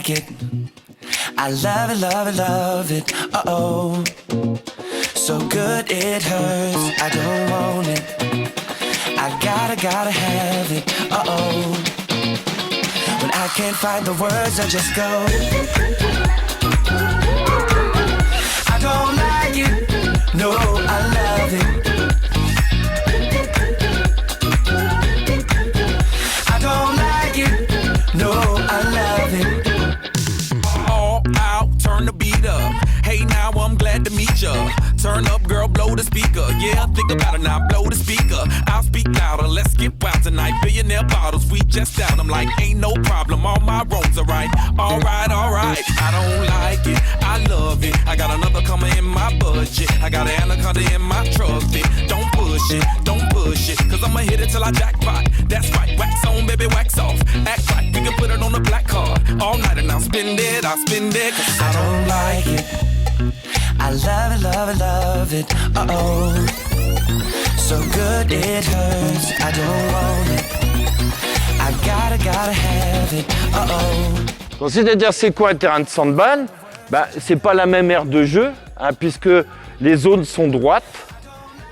like it. I love it, love it, love it. Uh-oh. So good it hurts. I don't want it. I gotta have it. Uh-oh. When I can't find the words, I just go. I don't like it. No, I love it. I don't like it. No, I love it. All out, turn the beat up. Hey, now I'm glad to meet ya. Turn up, girl, blow the speaker. Yeah, think about it now, blow the speaker. I'll speak louder, let's get wild tonight. Billionaire bottles, we just down. I'm like, ain't no problem, all my roads are right. Alright, alright, I don't like it, I love it. I got another coming in my budget. I got an anaconda in my truck fit. Don't push it, cause I'ma hit it till I jackpot. That's right, wax on, baby, wax off. Act right, we can put it on the black card. All night and I'll spend it, cause I don't like it. I love it, love it, love it. Uh-oh. So good it hurts. I don't want it. I gotta have it. Uh-oh. Donc, c'est-à-dire, c'est quoi un terrain de handball? C'est pas la même aire de jeu, hein, puisque les zones sont droites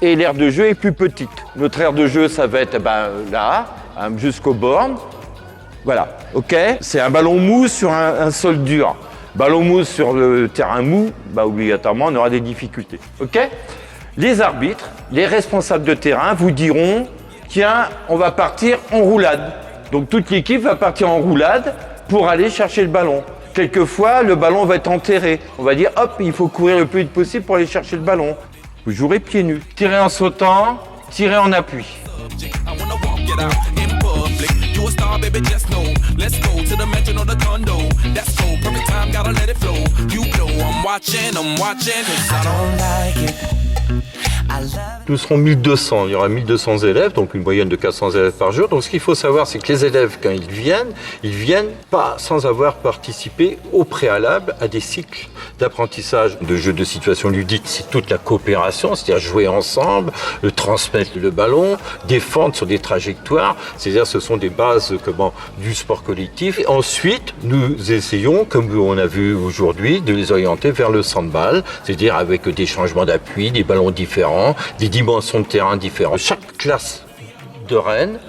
et l'aire de jeu est plus petite. Notre aire de jeu, ça va être là, hein, jusqu'aux bornes. Voilà, ok? C'est un ballon mou sur un sol dur. Ballon mou sur le terrain mou, obligatoirement, on aura des difficultés. Ok? Les arbitres, les responsables de terrain vous diront, tiens, on va partir en roulade. Donc toute l'équipe va partir en roulade pour aller chercher le ballon. Quelquefois, le ballon va être enterré. On va dire, hop, il faut courir le plus vite possible pour aller chercher le ballon. Vous jouerez pieds nus. Tirez en sautant, tirez en appui. you a star, baby, just know. Let's go to the mansion or the condo. That's cool, perfect time, gotta let it flow. You blow, I'm watching, cause I don't like it. Nous serons 1200, il y aura 1200 élèves, donc une moyenne de 400 élèves par jour. Donc ce qu'il faut savoir, c'est que les élèves, quand ils viennent pas sans avoir participé au préalable à des cycles d'apprentissage de jeux de situation ludique. C'est toute la coopération, c'est-à-dire jouer ensemble, transmettre le ballon, défendre sur des trajectoires, c'est-à-dire ce sont des bases du sport collectif. Et ensuite, nous essayons, comme on a vu aujourd'hui, de les orienter vers le handball, c'est-à-dire avec des changements d'appui, des ballons différents, des dimensions de terrain différentes. Chaque classe de Rennes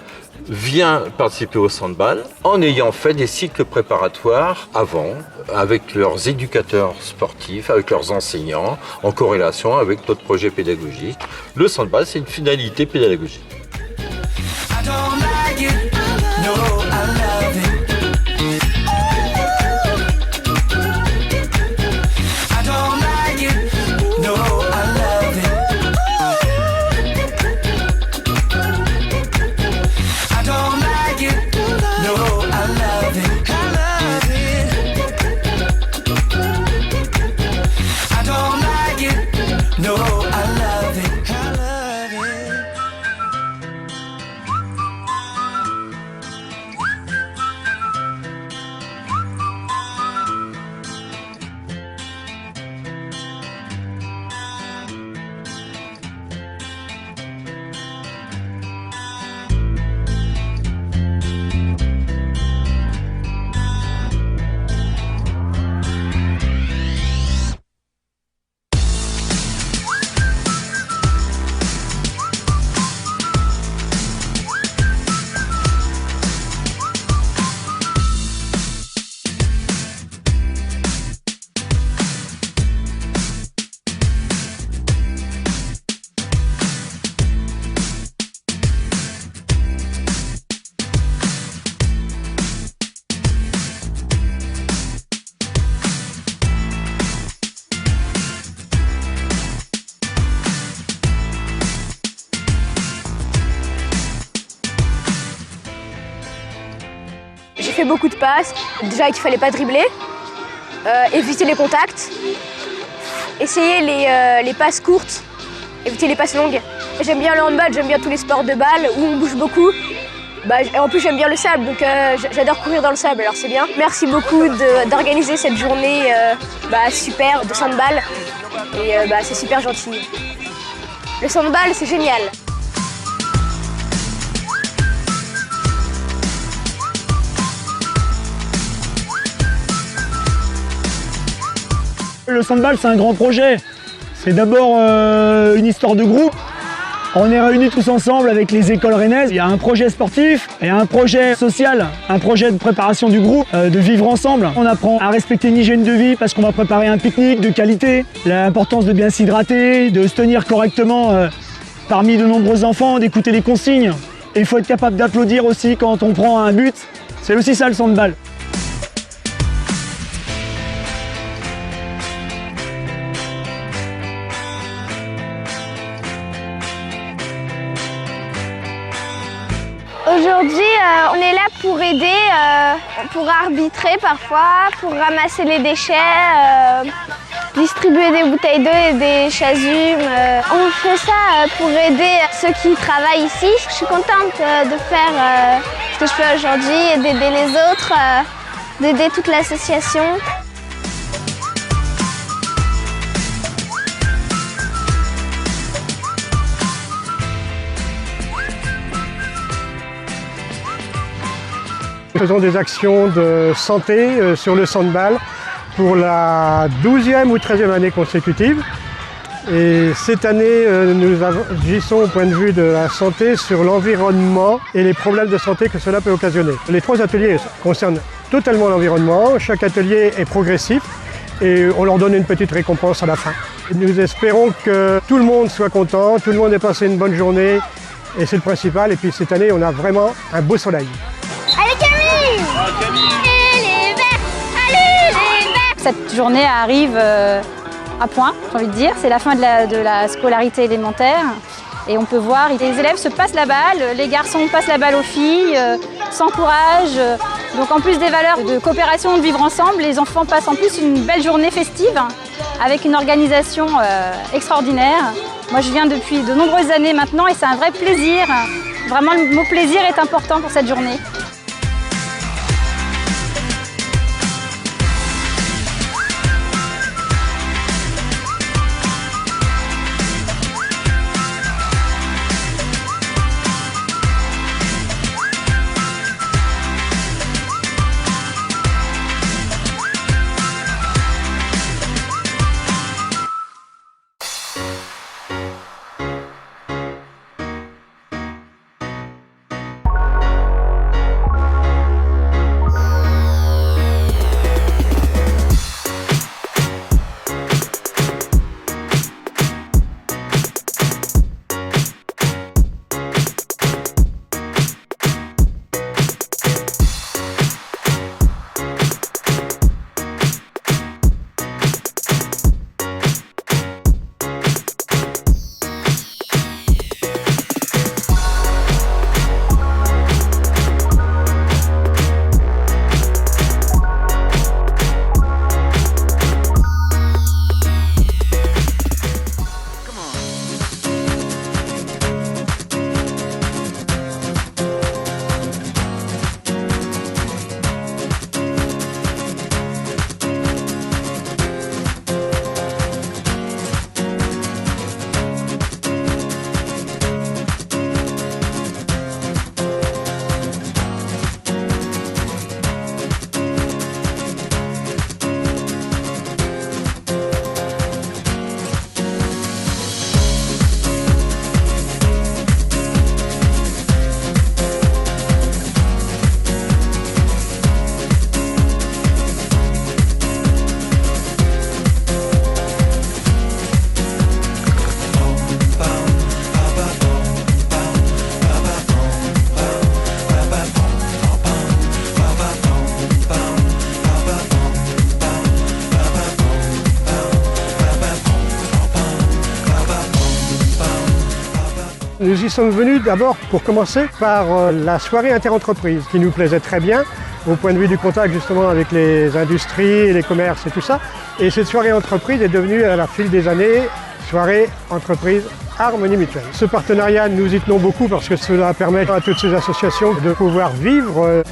vient participer au handball en ayant fait des cycles préparatoires avant, avec leurs éducateurs sportifs, avec leurs enseignants, en corrélation avec notre projet pédagogique. Le handball, c'est une finalité pédagogique. J'ai fait beaucoup de passes, déjà qu'il ne fallait pas dribbler, éviter les contacts, essayer les passes courtes, éviter les passes longues. J'aime bien le handball, j'aime bien tous les sports de balle où on bouge beaucoup. Et en plus j'aime bien le sable, donc j'adore courir dans le sable, alors c'est bien. Merci beaucoup d'organiser cette journée super de handball et c'est super gentil. Le handball c'est génial. Le Sandball, c'est un grand projet. C'est d'abord une histoire de groupe. On est réunis tous ensemble avec les écoles rennaises. Il y a un projet sportif et un projet social, un projet de préparation du groupe, de vivre ensemble. On apprend à respecter une hygiène de vie parce qu'on va préparer un pique-nique de qualité, l'importance de bien s'hydrater, de se tenir correctement parmi de nombreux enfants, d'écouter les consignes. Et il faut être capable d'applaudir aussi quand on prend un but. C'est aussi ça le Sandball. Aujourd'hui, on est là pour aider, pour arbitrer parfois, pour ramasser les déchets, distribuer des bouteilles d'eau et des chasubles. On fait ça pour aider ceux qui travaillent ici. Je suis contente de faire ce que je fais aujourd'hui et d'aider les autres, d'aider toute l'association. Nous faisons des actions de santé sur le Sandball pour la 12e ou 13e année consécutive. Et cette année, nous agissons au point de vue de la santé sur l'environnement et les problèmes de santé que cela peut occasionner. Les 3 ateliers concernent totalement l'environnement. Chaque atelier est progressif et on leur donne une petite récompense à la fin. Nous espérons que tout le monde soit content, tout le monde ait passé une bonne journée et c'est le principal. Et puis cette année, on a vraiment un beau soleil. Allez Camille! Allez les verts! Allez les verts! Cette journée arrive à point, j'ai envie de dire. C'est la fin de la scolarité élémentaire. Et on peut voir, les élèves se passent la balle, les garçons passent la balle aux filles, s'encouragent. Donc en plus des valeurs de coopération, de vivre ensemble, les enfants passent en plus une belle journée festive avec une organisation extraordinaire. Moi je viens depuis de nombreuses années maintenant et c'est un vrai plaisir. Vraiment le mot plaisir est important pour cette journée. Nous y sommes venus d'abord pour commencer par la soirée interentreprise qui nous plaisait très bien au point de vue du contact justement avec les industries, les commerces et tout ça. Et cette soirée entreprise est devenue à la fil des années soirée entreprise Harmonie Mutuelle. Ce partenariat, nous y tenons beaucoup parce que cela permet à toutes ces associations de pouvoir vivre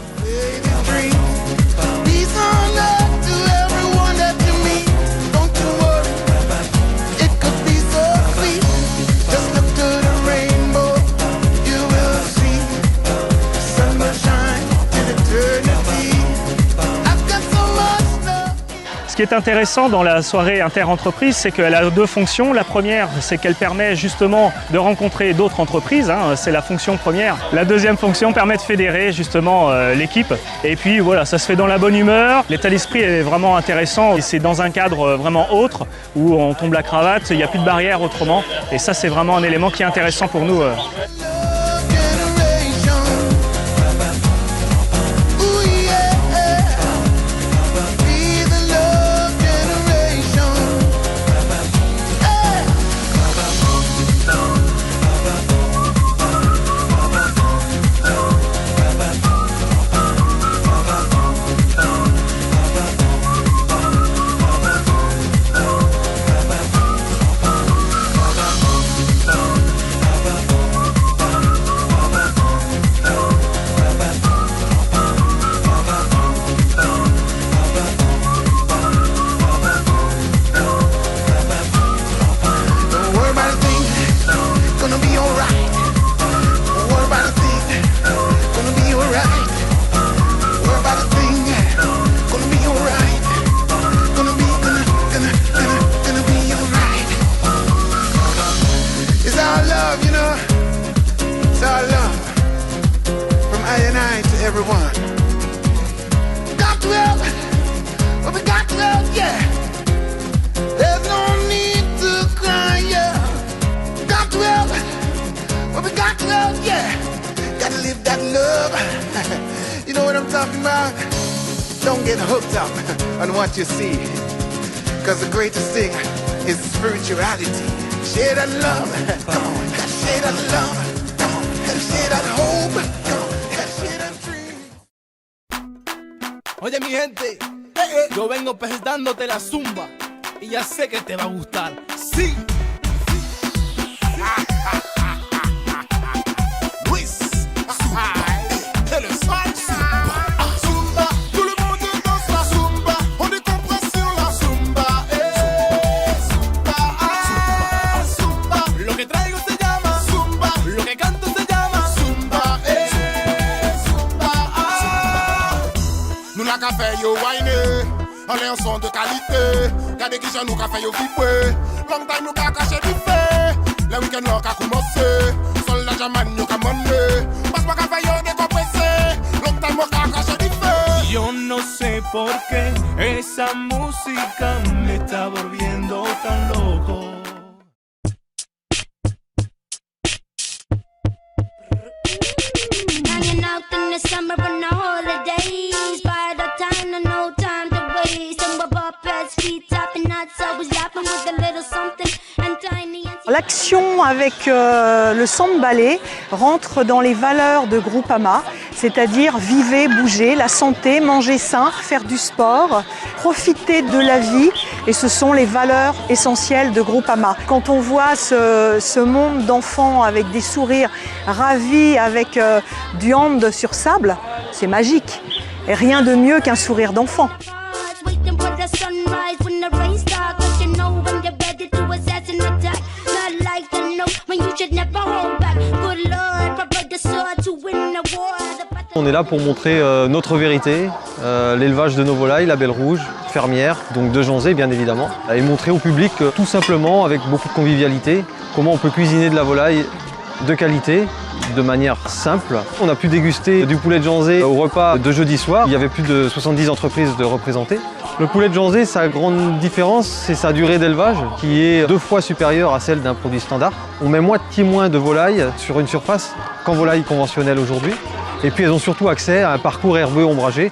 Ce qui est intéressant dans la soirée inter-entreprise, c'est qu'elle a deux fonctions. La première, c'est qu'elle permet justement de rencontrer d'autres entreprises, hein, c'est la fonction première. La deuxième fonction permet de fédérer justement l'équipe. Et puis voilà, ça se fait dans la bonne humeur. L'état d'esprit est vraiment intéressant et c'est dans un cadre vraiment autre où on tombe la cravate, il n'y a plus de barrière autrement. Et ça, c'est vraiment un élément qui est intéressant pour nous. Everyone. Got to help, but we got to help, yeah. There's no need to cry, yeah. Got to help, but we got to help, yeah. Gotta live that love. You know what I'm talking about? Don't get hooked up on what you see, cause the greatest thing is spirituality. Share that love, come on. Share that love, come on. Share that hope, come on. Oye mi gente, yo vengo presentándote la zumba y ya sé que te va a gustar. Sí. Luis, zumba, le zumba, tout le monde danse la zumba, on est compris sur la zumba, zumba, lo que traigo se llama zumba, lo que canto se llama zumba, nous la café yo wine, on est un son de qualité, gardez qui j'en nous café yo vibrer, long time nous ka caché du fait, le week-end nous ka commencé, sol la jamane nous ka monné, passe pas café yo décompressé, long time nous ka caché du fait. Yo no sé por qué esa música me está volviendo tan loco. Hanging out in the summer on the holidays, by the time and no time to waste. And we're bumpers, feet tapping nuts, always laughing with a little something and tiny. L'action avec le samba-ballet rentre dans les valeurs de Groupama, c'est-à-dire vivre, bouger, la santé, manger sain, faire du sport, profiter de la vie, et ce sont les valeurs essentielles de Groupama. Quand on voit ce monde d'enfants avec des sourires ravis, avec du hand sur sable, c'est magique. Et rien de mieux qu'un sourire d'enfant. On est là pour montrer notre vérité, l'élevage de nos volailles, la belle rouge, fermière, donc de Jonzé bien évidemment, et montrer au public tout simplement, avec beaucoup de convivialité, comment on peut cuisiner de la volaille de qualité, de manière simple. On a pu déguster du poulet de Jonzé au repas de jeudi soir. Il y avait plus de 70 entreprises de représentées. Le poulet de Jonzé, sa grande différence, c'est sa durée d'élevage qui est 2 fois supérieure à celle d'un produit standard. On met moitié moins de volailles sur une surface qu'en volaille conventionnelle aujourd'hui. Et puis elles ont surtout accès à un parcours herbeux ombragé.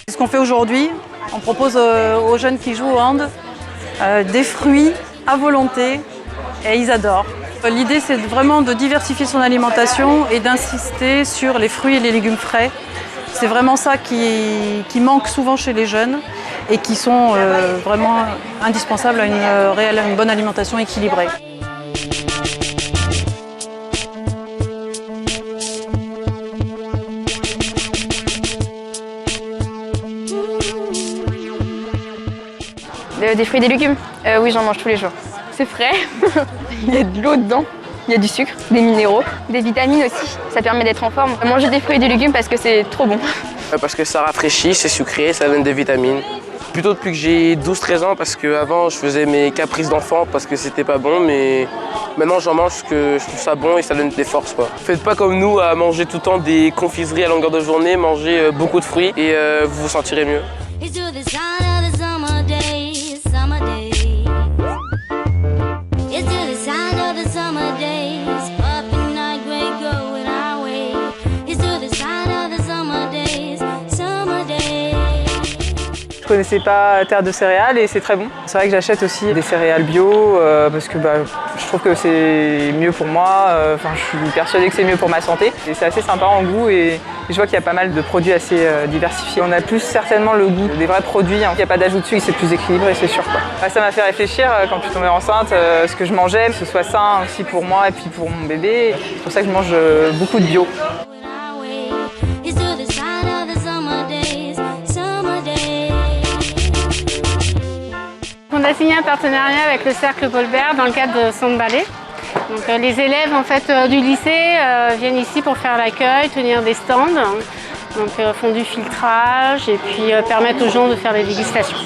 Ce qu'on fait aujourd'hui, on propose aux jeunes qui jouent au hand des fruits à volonté et ils adorent. L'idée c'est vraiment de diversifier son alimentation et d'insister sur les fruits et les légumes frais. C'est vraiment ça qui manque souvent chez les jeunes et qui sont vraiment indispensables à une bonne alimentation équilibrée. Des fruits et des légumes. Oui, j'en mange tous les jours. C'est frais, il y a de l'eau dedans, il y a du sucre, des minéraux, des vitamines aussi. Ça permet d'être en forme. Manger des fruits et des légumes parce que c'est trop bon. Parce que ça rafraîchit, c'est sucré, ça donne des vitamines. Plutôt depuis que j'ai 12-13 ans, parce qu'avant je faisais mes caprices d'enfant parce que c'était pas bon, mais maintenant j'en mange parce que je trouve ça bon et ça donne des forces, quoi. Faites pas comme nous à manger tout le temps des confiseries à longueur de journée, mangez beaucoup de fruits et vous vous sentirez mieux. Je connaissais pas Terre de céréales et c'est très bon. C'est vrai que j'achète aussi des céréales bio parce que je trouve que c'est mieux pour moi. Je suis persuadée que c'est mieux pour ma santé. Et c'est assez sympa en goût et je vois qu'il y a pas mal de produits assez diversifiés. On a plus certainement le goût des vrais produits. Il n'y a pas d'ajout de sucre, c'est plus équilibré, c'est sûr, quoi. Ça m'a fait réfléchir quand je suis tombée enceinte, ce que je mangeais, que ce soit sain aussi pour moi et puis pour mon bébé. C'est pour ça que je mange beaucoup de bio. On a signé un partenariat avec le Cercle Paul Bert dans le cadre de Centre Ballet. Donc, les élèves en fait, du lycée viennent ici pour faire l'accueil, tenir des stands, donc, font du filtrage et puis permettent aux gens de faire des dégustations.